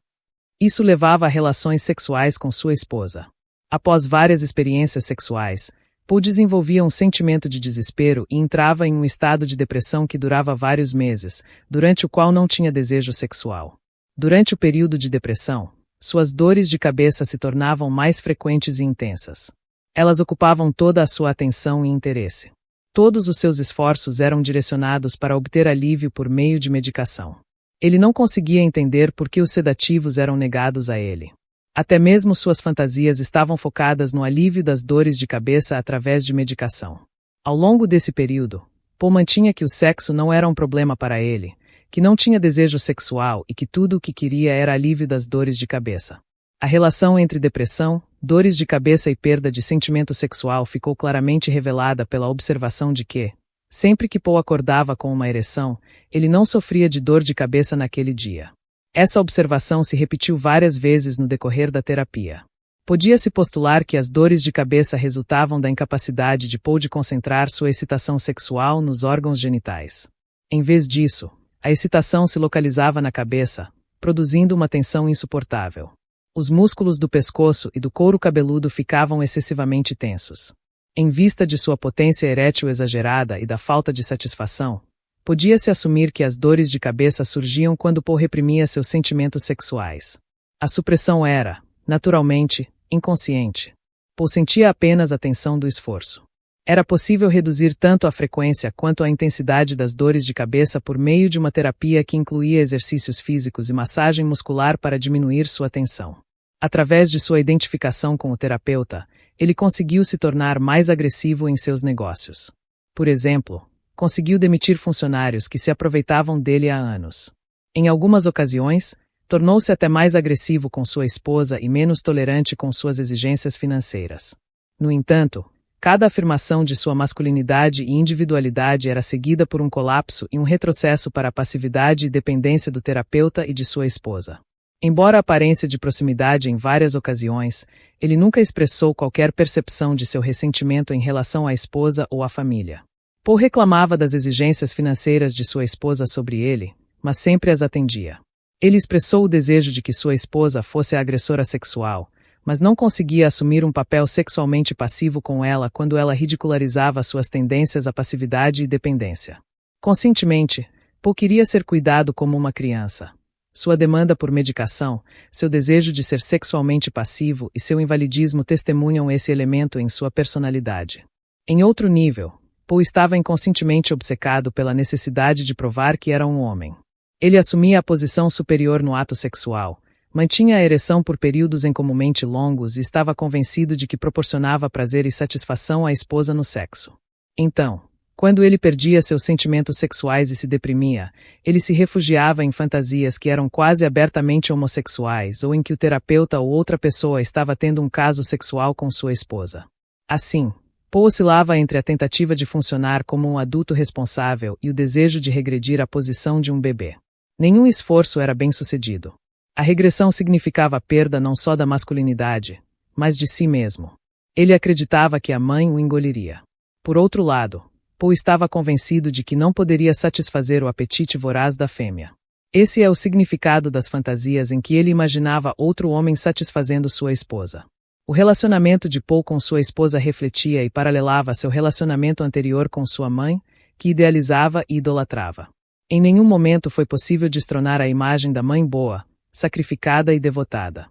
Isso levava a relações sexuais com sua esposa. Após várias experiências sexuais, Paul desenvolvia um sentimento de desespero e entrava em um estado de depressão que durava vários meses, durante o qual não tinha desejo sexual. Durante o período de depressão, suas dores de cabeça se tornavam mais frequentes e intensas. Elas ocupavam toda a sua atenção e interesse. Todos os seus esforços eram direcionados para obter alívio por meio de medicação. Ele não conseguia entender por que os sedativos eram negados a ele. Até mesmo suas fantasias estavam focadas no alívio das dores de cabeça através de medicação. Ao longo desse período, Paul mantinha que o sexo não era um problema para ele, que não tinha desejo sexual e que tudo o que queria era alívio das dores de cabeça. A relação entre depressão, dores de cabeça e perda de sentimento sexual ficou claramente revelada pela observação de que, sempre que Paul acordava com uma ereção, ele não sofria de dor de cabeça naquele dia. Essa observação se repetiu várias vezes no decorrer da terapia. Podia-se postular que as dores de cabeça resultavam da incapacidade de Paul de concentrar sua excitação sexual nos órgãos genitais. Em vez disso, a excitação se localizava na cabeça, produzindo uma tensão insuportável. Os músculos do pescoço e do couro cabeludo ficavam excessivamente tensos. Em vista de sua potência erétil exagerada e da falta de satisfação, podia-se assumir que as dores de cabeça surgiam quando Paul reprimia seus sentimentos sexuais. A supressão era, naturalmente, inconsciente. Paul sentia apenas a tensão do esforço. Era possível reduzir tanto a frequência quanto a intensidade das dores de cabeça por meio de uma terapia que incluía exercícios físicos e massagem muscular para diminuir sua tensão. Através de sua identificação com o terapeuta, ele conseguiu se tornar mais agressivo em seus negócios. Por exemplo, conseguiu demitir funcionários que se aproveitavam dele há anos. Em algumas ocasiões, tornou-se até mais agressivo com sua esposa e menos tolerante com suas exigências financeiras. No entanto, cada afirmação de sua masculinidade e individualidade era seguida por um colapso e um retrocesso para a passividade e dependência do terapeuta e de sua esposa. Embora a aparência de proximidade em várias ocasiões, ele nunca expressou qualquer percepção de seu ressentimento em relação à esposa ou à família. Paul reclamava das exigências financeiras de sua esposa sobre ele, mas sempre as atendia. Ele expressou o desejo de que sua esposa fosse a agressora sexual, mas não conseguia assumir um papel sexualmente passivo com ela quando ela ridicularizava suas tendências à passividade e dependência. Conscientemente, Paul queria ser cuidado como uma criança. Sua demanda por medicação, seu desejo de ser sexualmente passivo e seu invalidismo testemunham esse elemento em sua personalidade. Em outro nível, Paul estava inconscientemente obcecado pela necessidade de provar que era um homem. Ele assumia a posição superior no ato sexual, mantinha a ereção por períodos incomumente longos e estava convencido de que proporcionava prazer e satisfação à esposa no sexo. Então, quando ele perdia seus sentimentos sexuais e se deprimia, ele se refugiava em fantasias que eram quase abertamente homossexuais ou em que o terapeuta ou outra pessoa estava tendo um caso sexual com sua esposa. Assim, Paul oscilava entre a tentativa de funcionar como um adulto responsável e o desejo de regredir à posição de um bebê. Nenhum esforço era bem-sucedido. A regressão significava a perda não só da masculinidade, mas de si mesmo. Ele acreditava que a mãe o engoliria. Por outro lado, Paul estava convencido de que não poderia satisfazer o apetite voraz da fêmea. Esse é o significado das fantasias em que ele imaginava outro homem satisfazendo sua esposa. O relacionamento de Paul com sua esposa refletia e paralelava seu relacionamento anterior com sua mãe, que idealizava e idolatrava. Em nenhum momento foi possível destronar a imagem da mãe boa, sacrificada e devotada.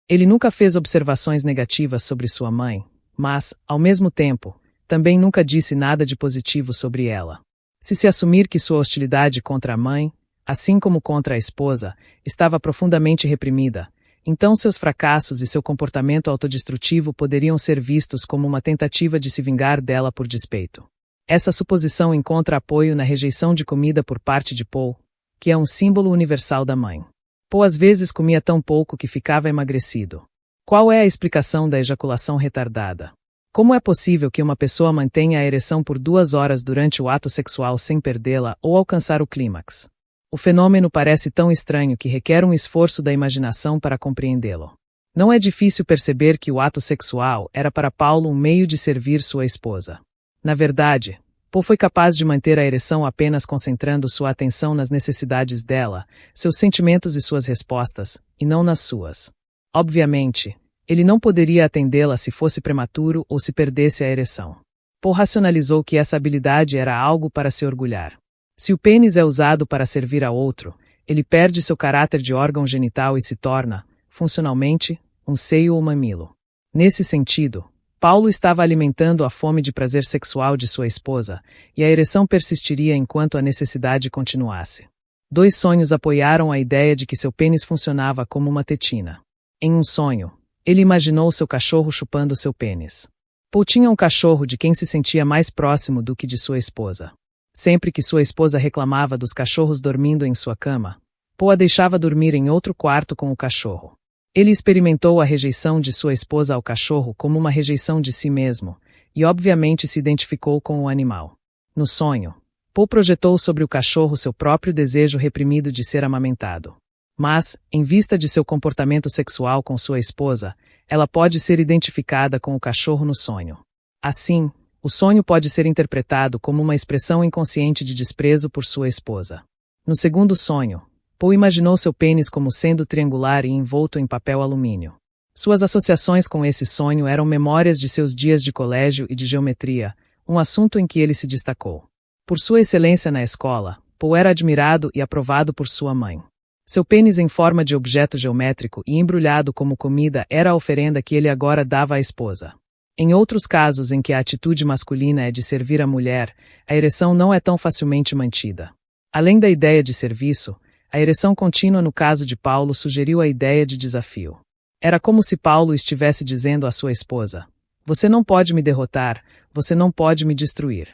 Ele nunca fez observações negativas sobre sua mãe, mas, ao mesmo tempo, também nunca disse nada de positivo sobre ela. Se assumir que sua hostilidade contra a mãe, assim como contra a esposa, estava profundamente reprimida, então seus fracassos e seu comportamento autodestrutivo poderiam ser vistos como uma tentativa de se vingar dela por despeito. Essa suposição encontra apoio na rejeição de comida por parte de Paul, que é um símbolo universal da mãe. Paul às vezes comia tão pouco que ficava emagrecido. Qual é a explicação da ejaculação retardada? Como é possível que uma pessoa mantenha a ereção por 2 horas durante o ato sexual sem perdê-la ou alcançar o clímax? O fenômeno parece tão estranho que requer um esforço da imaginação para compreendê-lo. Não é difícil perceber que o ato sexual era para Paulo um meio de servir sua esposa. Na verdade, Paul foi capaz de manter a ereção apenas concentrando sua atenção nas necessidades dela, seus sentimentos e suas respostas, e não nas suas. Obviamente, ele não poderia atendê-la se fosse prematuro ou se perdesse a ereção. Paul racionalizou que essa habilidade era algo para se orgulhar. Se o pênis é usado para servir a outro, ele perde seu caráter de órgão genital e se torna, funcionalmente, um seio ou mamilo. Nesse sentido, Paulo estava alimentando a fome de prazer sexual de sua esposa, e a ereção persistiria enquanto a necessidade continuasse. 2 sonhos apoiaram a ideia de que seu pênis funcionava como uma tetina. Em um sonho, ele imaginou seu cachorro chupando seu pênis. Paul tinha um cachorro de quem se sentia mais próximo do que de sua esposa. Sempre que sua esposa reclamava dos cachorros dormindo em sua cama, Paul a deixava dormir em outro quarto com o cachorro. Ele experimentou a rejeição de sua esposa ao cachorro como uma rejeição de si mesmo, e obviamente se identificou com o animal. No sonho, Paul projetou sobre o cachorro seu próprio desejo reprimido de ser amamentado. Mas, em vista de seu comportamento sexual com sua esposa, ela pode ser identificada com o cachorro no sonho. Assim, o sonho pode ser interpretado como uma expressão inconsciente de desprezo por sua esposa. No segundo sonho, Paul imaginou seu pênis como sendo triangular e envolto em papel alumínio. Suas associações com esse sonho eram memórias de seus dias de colégio e de geometria, um assunto em que ele se destacou. Por sua excelência na escola, Paul era admirado e aprovado por sua mãe. Seu pênis em forma de objeto geométrico e embrulhado como comida era a oferenda que ele agora dava à esposa. Em outros casos em que a atitude masculina é de servir a mulher, a ereção não é tão facilmente mantida. Além da ideia de serviço, a ereção contínua no caso de Paulo sugeriu a ideia de desafio. Era como se Paulo estivesse dizendo à sua esposa: "Você não pode me derrotar, você não pode me destruir."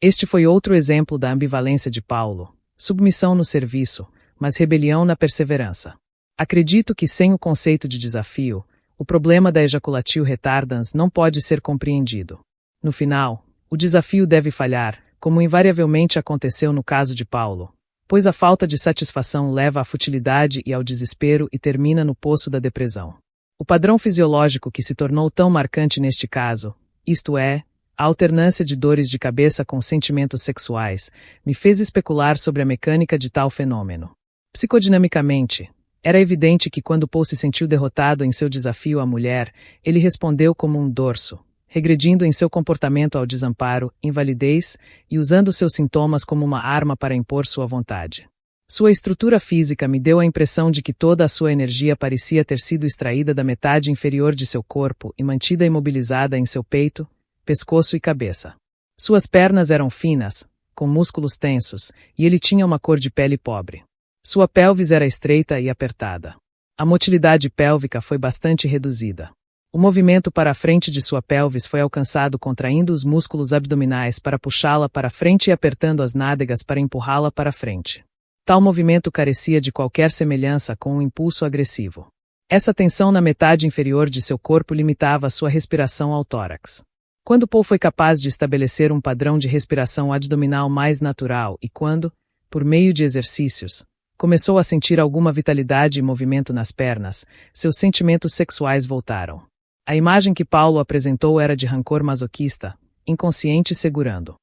Este foi outro exemplo da ambivalência de Paulo: submissão no serviço, mas rebelião na perseverança. Acredito que sem o conceito de desafio, o problema da ejaculatio retardans não pode ser compreendido. No final, o desafio deve falhar, como invariavelmente aconteceu no caso de Paulo, pois a falta de satisfação leva à futilidade e ao desespero e termina no poço da depressão. O padrão fisiológico que se tornou tão marcante neste caso, isto é, a alternância de dores de cabeça com sentimentos sexuais, me fez especular sobre a mecânica de tal fenômeno. Psicodinamicamente, era evidente que quando Paul se sentiu derrotado em seu desafio à mulher, ele respondeu como um dorso, regredindo em seu comportamento ao desamparo, invalidez, e usando seus sintomas como uma arma para impor sua vontade. Sua estrutura física me deu a impressão de que toda a sua energia parecia ter sido extraída da metade inferior de seu corpo e mantida imobilizada em seu peito, pescoço e cabeça. Suas pernas eram finas, com músculos tensos, e ele tinha uma cor de pele pobre. Sua pelvis era estreita e apertada. A motilidade pélvica foi bastante reduzida. O movimento para a frente de sua pelvis foi alcançado contraindo os músculos abdominais para puxá-la para frente e apertando as nádegas para empurrá-la para frente. Tal movimento carecia de qualquer semelhança com um impulso agressivo. Essa tensão na metade inferior de seu corpo limitava sua respiração ao tórax. Quando Paul foi capaz de estabelecer um padrão de respiração abdominal mais natural e quando, por meio de exercícios, começou a sentir alguma vitalidade e movimento nas pernas, seus sentimentos sexuais voltaram. A imagem que Paulo apresentou era de rancor masoquista, inconsciente e segurando.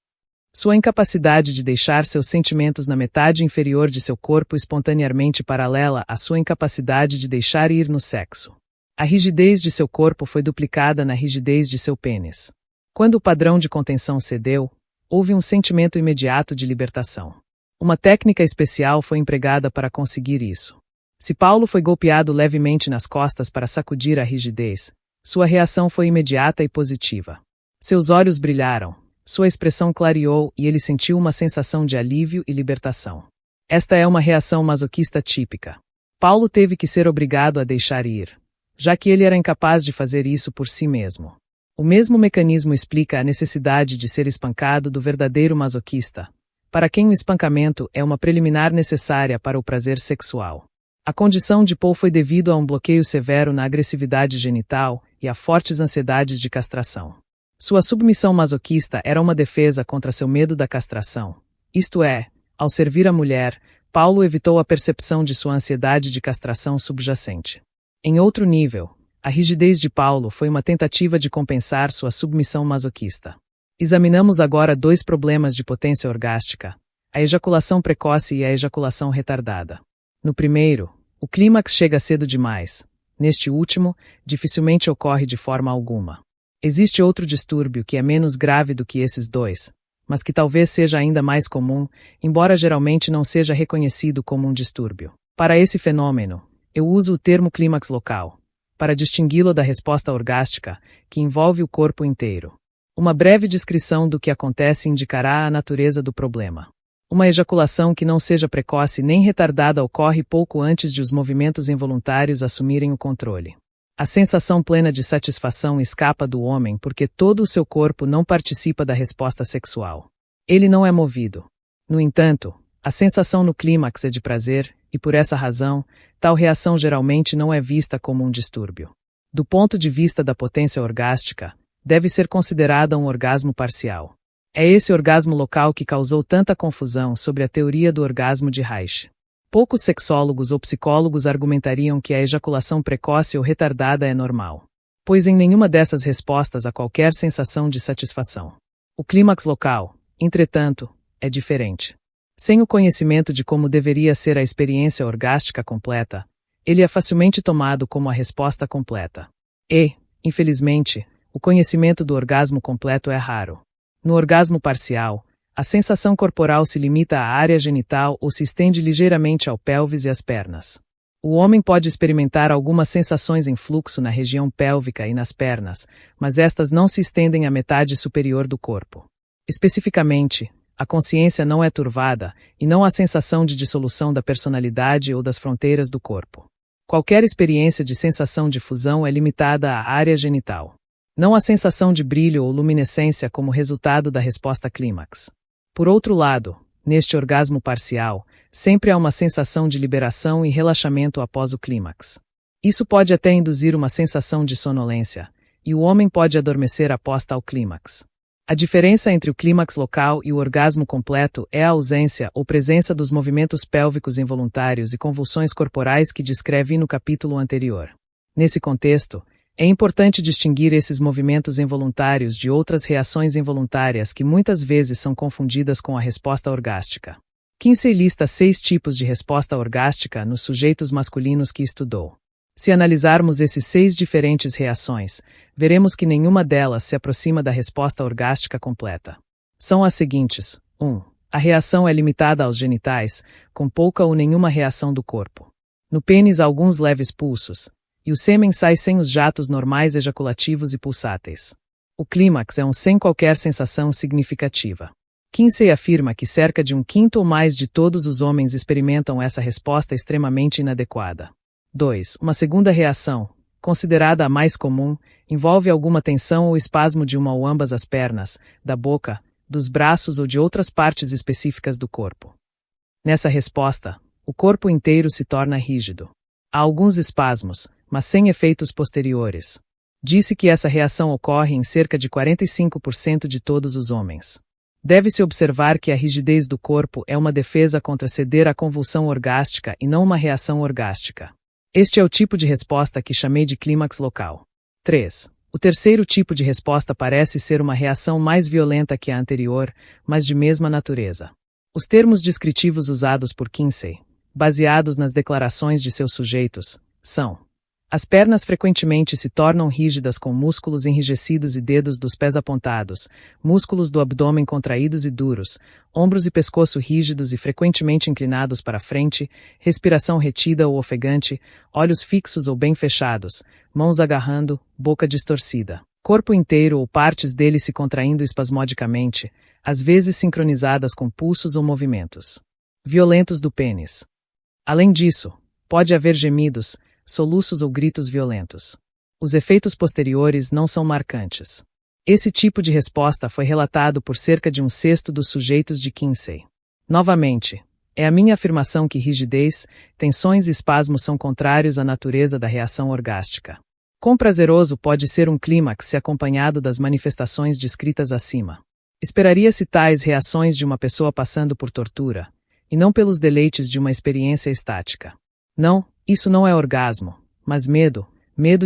Sua incapacidade de deixar seus sentimentos na metade inferior de seu corpo espontaneamente paralela à sua incapacidade de deixar ir no sexo. A rigidez de seu corpo foi duplicada na rigidez de seu pênis. Quando o padrão de contenção cedeu, houve um sentimento imediato de libertação. Uma técnica especial foi empregada para conseguir isso. Se Paulo foi golpeado levemente nas costas para sacudir a rigidez, sua reação foi imediata e positiva. Seus olhos brilharam, sua expressão clareou e ele sentiu uma sensação de alívio e libertação. Esta é uma reação masoquista típica. Paulo teve que ser obrigado a deixar ir, já que ele era incapaz de fazer isso por si mesmo. O mesmo mecanismo explica a necessidade de ser espancado do verdadeiro masoquista, para quem o espancamento é uma preliminar necessária para o prazer sexual. A condição de Paul foi devido a um bloqueio severo na agressividade genital e a fortes ansiedades de castração. Sua submissão masoquista era uma defesa contra seu medo da castração. Isto é, ao servir a mulher, Paulo evitou a percepção de sua ansiedade de castração subjacente. Em outro nível, a rigidez de Paulo foi uma tentativa de compensar sua submissão masoquista. Examinamos agora dois problemas de potência orgástica: a ejaculação precoce e a ejaculação retardada. No primeiro, o clímax chega cedo demais. Neste último, dificilmente ocorre de forma alguma. Existe outro distúrbio que é menos grave do que esses dois, mas que talvez seja ainda mais comum, embora geralmente não seja reconhecido como um distúrbio. Para esse fenômeno, eu uso o termo clímax local, para distingui-lo da resposta orgástica, que envolve o corpo inteiro. Uma breve descrição do que acontece indicará a natureza do problema. Uma ejaculação que não seja precoce nem retardada ocorre pouco antes de os movimentos involuntários assumirem o controle. A sensação plena de satisfação escapa do homem porque todo o seu corpo não participa da resposta sexual. Ele não é movido. No entanto, a sensação no clímax é de prazer, e por essa razão, tal reação geralmente não é vista como um distúrbio. Do ponto de vista da potência orgástica, deve ser considerada um orgasmo parcial. É esse orgasmo local que causou tanta confusão sobre a teoria do orgasmo de Reich. Poucos sexólogos ou psicólogos argumentariam que a ejaculação precoce ou retardada é normal, pois em nenhuma dessas respostas há qualquer sensação de satisfação. O clímax local, entretanto, é diferente. Sem o conhecimento de como deveria ser a experiência orgástica completa, ele é facilmente tomado como a resposta completa. E, infelizmente, o conhecimento do orgasmo completo é raro. No orgasmo parcial, a sensação corporal se limita à área genital ou se estende ligeiramente ao pélvis e às pernas. O homem pode experimentar algumas sensações em fluxo na região pélvica e nas pernas, mas estas não se estendem à metade superior do corpo. Especificamente, a consciência não é turvada e não há sensação de dissolução da personalidade ou das fronteiras do corpo. Qualquer experiência de sensação de fusão é limitada à área genital. Não há sensação de brilho ou luminescência como resultado da resposta clímax. Por outro lado, neste orgasmo parcial, sempre há uma sensação de liberação e relaxamento após o clímax. Isso pode até induzir uma sensação de sonolência, e o homem pode adormecer após tal clímax. A diferença entre o clímax local e o orgasmo completo é a ausência ou presença dos movimentos pélvicos involuntários e convulsões corporais que descrevi no capítulo anterior. Nesse contexto, é importante distinguir esses movimentos involuntários de outras reações involuntárias que muitas vezes são confundidas com a resposta orgástica. Kinsey lista 6 tipos de resposta orgástica nos sujeitos masculinos que estudou. Se analisarmos esses 6 diferentes reações, veremos que nenhuma delas se aproxima da resposta orgástica completa. São as seguintes: 1. A reação é limitada aos genitais, com pouca ou nenhuma reação do corpo. No pênis há alguns leves pulsos, e o sêmen sai sem os jatos normais ejaculativos e pulsáteis. O clímax é sem qualquer sensação significativa. Kinsey afirma que cerca de 1/5 ou mais de todos os homens experimentam essa resposta extremamente inadequada. 2. Uma segunda reação, considerada a mais comum, envolve alguma tensão ou espasmo de uma ou ambas as pernas, da boca, dos braços ou de outras partes específicas do corpo. Nessa resposta, o corpo inteiro se torna rígido. Há alguns espasmos, mas sem efeitos posteriores. Disse que essa reação ocorre em cerca de 45% de todos os homens. Deve-se observar que a rigidez do corpo é uma defesa contra ceder à convulsão orgástica e não uma reação orgástica. Este é o tipo de resposta que chamei de clímax local. 3. O terceiro tipo de resposta parece ser uma reação mais violenta que a anterior, mas de mesma natureza. Os termos descritivos usados por Kinsey, baseados nas declarações de seus sujeitos, são: as pernas frequentemente se tornam rígidas com músculos enrijecidos e dedos dos pés apontados, músculos do abdômen contraídos e duros, ombros e pescoço rígidos e frequentemente inclinados para frente, respiração retida ou ofegante, olhos fixos ou bem fechados, mãos agarrando, boca distorcida, corpo inteiro ou partes dele se contraindo espasmodicamente, às vezes sincronizadas com pulsos ou movimentos violentos do pênis. Além disso, pode haver gemidos, soluços ou gritos violentos. Os efeitos posteriores não são marcantes. Esse tipo de resposta foi relatado por cerca de 1/6 dos sujeitos de Kinsey. Novamente, é a minha afirmação que rigidez, tensões e espasmos são contrários à natureza da reação orgástica. Quão prazeroso pode ser um clímax se acompanhado das manifestações descritas acima? Esperaria-se tais reações de uma pessoa passando por tortura, e não pelos deleites de uma experiência estática. Não, isso não é orgasmo, mas medo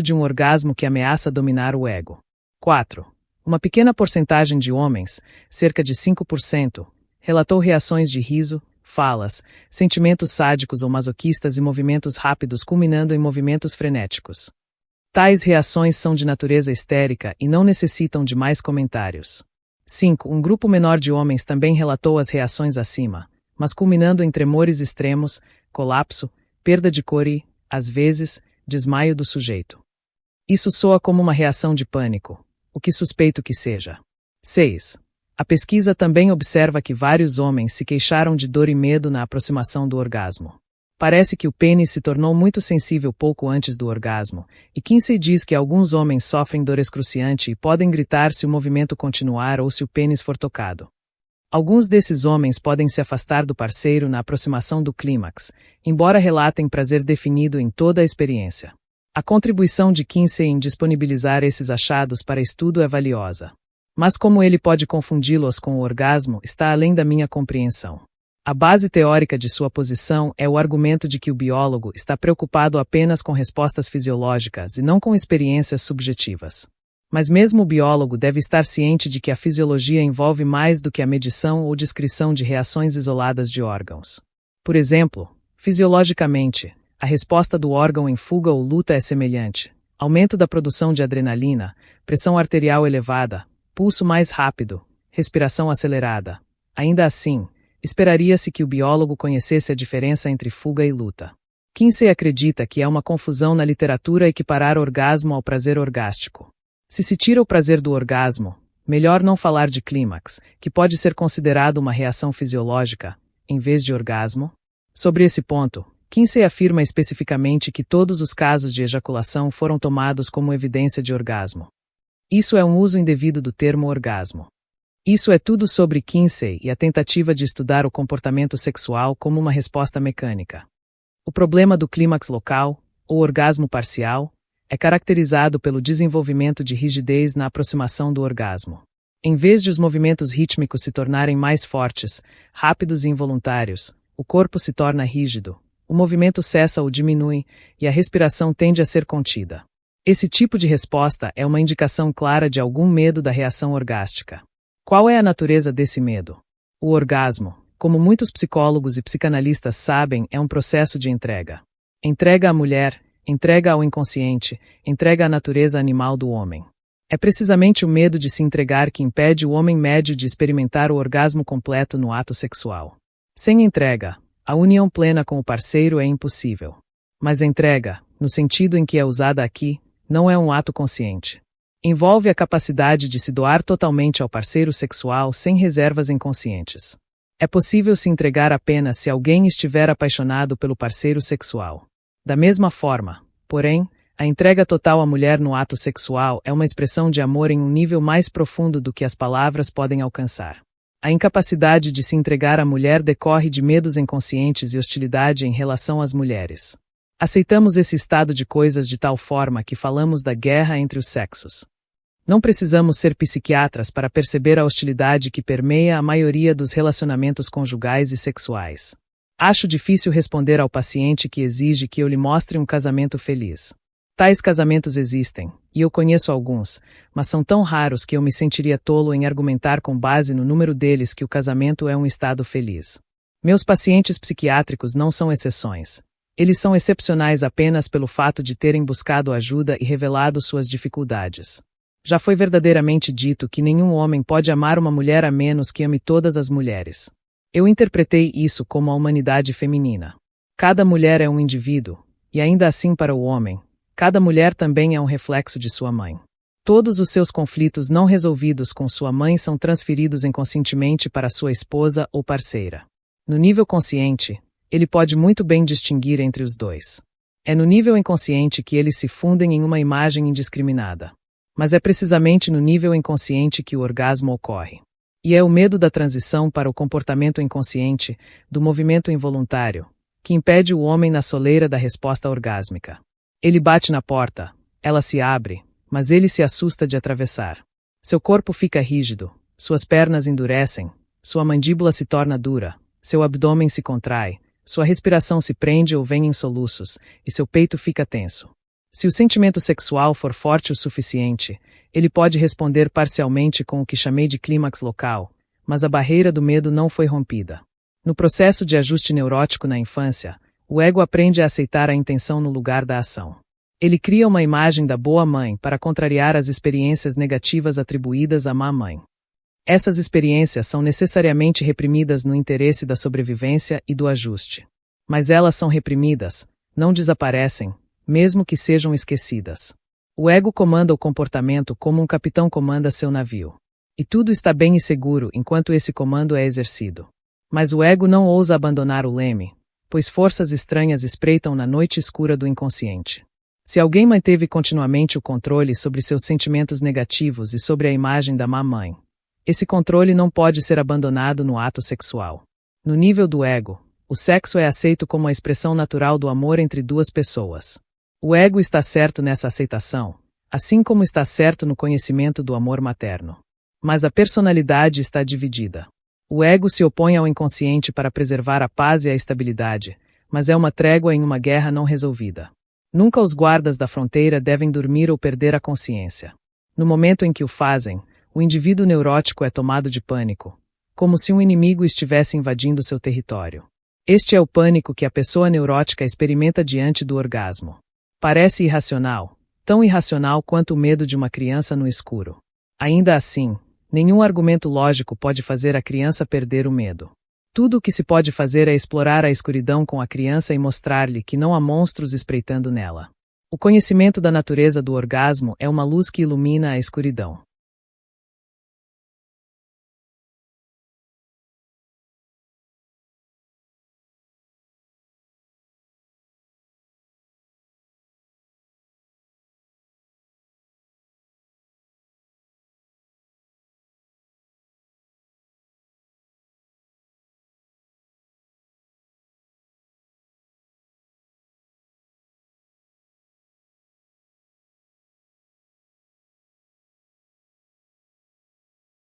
de um orgasmo que ameaça dominar o ego. 4. Uma pequena porcentagem de homens, cerca de 5%, relatou reações de riso, falas, sentimentos sádicos ou masoquistas e movimentos rápidos culminando em movimentos frenéticos. Tais reações são de natureza histérica e não necessitam de mais comentários. 5. Um grupo menor de homens também relatou as reações acima, mas culminando em tremores extremos, colapso, perda de cor e, às vezes, desmaio do sujeito. Isso soa como uma reação de pânico, o que suspeito que seja. 6. A pesquisa também observa que vários homens se queixaram de dor e medo na aproximação do orgasmo. Parece que o pênis se tornou muito sensível pouco antes do orgasmo, e Kinsey diz que alguns homens sofrem dor excruciante e podem gritar se o movimento continuar ou se o pênis for tocado. Alguns desses homens podem se afastar do parceiro na aproximação do clímax, embora relatem prazer definido em toda a experiência. A contribuição de Kinsey em disponibilizar esses achados para estudo é valiosa. Mas como ele pode confundi-los com o orgasmo está além da minha compreensão. A base teórica de sua posição é o argumento de que o biólogo está preocupado apenas com respostas fisiológicas e não com experiências subjetivas. Mas mesmo o biólogo deve estar ciente de que a fisiologia envolve mais do que a medição ou descrição de reações isoladas de órgãos. Por exemplo, fisiologicamente, a resposta do órgão em fuga ou luta é semelhante: aumento da produção de adrenalina, pressão arterial elevada, pulso mais rápido, respiração acelerada. Ainda assim, esperaria-se que o biólogo conhecesse a diferença entre fuga e luta. Kinsey acredita que é uma confusão na literatura equiparar orgasmo ao prazer orgástico. Se se tira o prazer do orgasmo, melhor não falar de clímax, que pode ser considerado uma reação fisiológica, em vez de orgasmo. Sobre esse ponto, Kinsey afirma especificamente que todos os casos de ejaculação foram tomados como evidência de orgasmo. Isso é um uso indevido do termo orgasmo. Isso é tudo sobre Kinsey e a tentativa de estudar o comportamento sexual como uma resposta mecânica. O problema do clímax local, ou orgasmo parcial, é caracterizado pelo desenvolvimento de rigidez na aproximação do orgasmo. Em vez de os movimentos rítmicos se tornarem mais fortes, rápidos e involuntários, o corpo se torna rígido, o movimento cessa ou diminui, e a respiração tende a ser contida. Esse tipo de resposta é uma indicação clara de algum medo da reação orgástica. Qual é a natureza desse medo? O orgasmo, como muitos psicólogos e psicanalistas sabem, é um processo de entrega. Entrega à mulher, entrega ao inconsciente, entrega à natureza animal do homem. É precisamente o medo de se entregar que impede o homem médio de experimentar o orgasmo completo no ato sexual. Sem entrega, a união plena com o parceiro é impossível. Mas a entrega, no sentido em que é usada aqui, não é um ato consciente. Envolve a capacidade de se doar totalmente ao parceiro sexual sem reservas inconscientes. É possível se entregar apenas se alguém estiver apaixonado pelo parceiro sexual. Da mesma forma, porém, a entrega total à mulher no ato sexual é uma expressão de amor em um nível mais profundo do que as palavras podem alcançar. A incapacidade de se entregar à mulher decorre de medos inconscientes e hostilidade em relação às mulheres. Aceitamos esse estado de coisas de tal forma que falamos da guerra entre os sexos. Não precisamos ser psiquiatras para perceber a hostilidade que permeia a maioria dos relacionamentos conjugais e sexuais. Acho difícil responder ao paciente que exige que eu lhe mostre um casamento feliz. Tais casamentos existem, E eu conheço alguns, mas são tão raros que eu me sentiria tolo em argumentar com base no número deles que o casamento é um estado feliz. Meus pacientes psiquiátricos não são exceções. Eles são excepcionais apenas pelo fato de terem buscado ajuda e revelado suas dificuldades. Já foi verdadeiramente dito que nenhum homem pode amar uma mulher a menos que ame todas as mulheres. Eu interpretei isso como a humanidade feminina. Cada mulher é um indivíduo, e ainda assim para o homem, cada mulher também é um reflexo de sua mãe. Todos os seus conflitos não resolvidos com sua mãe são transferidos inconscientemente para sua esposa ou parceira. No nível consciente, ele pode muito bem distinguir entre os dois. É no nível inconsciente que eles se fundem em uma imagem indiscriminada. Mas é precisamente no nível inconsciente que o orgasmo ocorre. E é o medo da transição para o comportamento inconsciente, do movimento involuntário, que impede o homem na soleira da resposta orgásmica. Ele bate na porta, ela se abre, mas ele se assusta de atravessar. Seu corpo fica rígido, suas pernas endurecem, sua mandíbula se torna dura, seu abdômen se contrai, sua respiração se prende ou vem em soluços, e seu peito fica tenso. Se o sentimento sexual for forte o suficiente, ele pode responder parcialmente com o que chamei de clímax local, mas a barreira do medo não foi rompida. No processo de ajuste neurótico na infância, o ego aprende a aceitar a intenção no lugar da ação. Ele cria uma imagem da boa mãe para contrariar as experiências negativas atribuídas à má mãe. Essas experiências são necessariamente reprimidas no interesse da sobrevivência e do ajuste. Mas elas são reprimidas, não desaparecem, mesmo que sejam esquecidas. O ego comanda o comportamento como um capitão comanda seu navio. E tudo está bem e seguro enquanto esse comando é exercido. Mas o ego não ousa abandonar o leme, pois forças estranhas espreitam na noite escura do inconsciente. Se alguém manteve continuamente o controle sobre seus sentimentos negativos e sobre a imagem da má mãe, esse controle não pode ser abandonado no ato sexual. No nível do ego, o sexo é aceito como a expressão natural do amor entre duas pessoas. O ego está certo nessa aceitação, assim como está certo no conhecimento do amor materno. Mas a personalidade está dividida. O ego se opõe ao inconsciente para preservar a paz e a estabilidade, mas é uma trégua em uma guerra não resolvida. Nunca os guardas da fronteira devem dormir ou perder a consciência. No momento em que o fazem, o indivíduo neurótico é tomado de pânico, como se um inimigo estivesse invadindo seu território. Este é o pânico que a pessoa neurótica experimenta diante do orgasmo. Parece irracional, tão irracional quanto o medo de uma criança no escuro. Ainda assim, nenhum argumento lógico pode fazer a criança perder o medo. Tudo o que se pode fazer é explorar a escuridão com a criança e mostrar-lhe que não há monstros espreitando nela. O conhecimento da natureza do orgasmo é uma luz que ilumina a escuridão.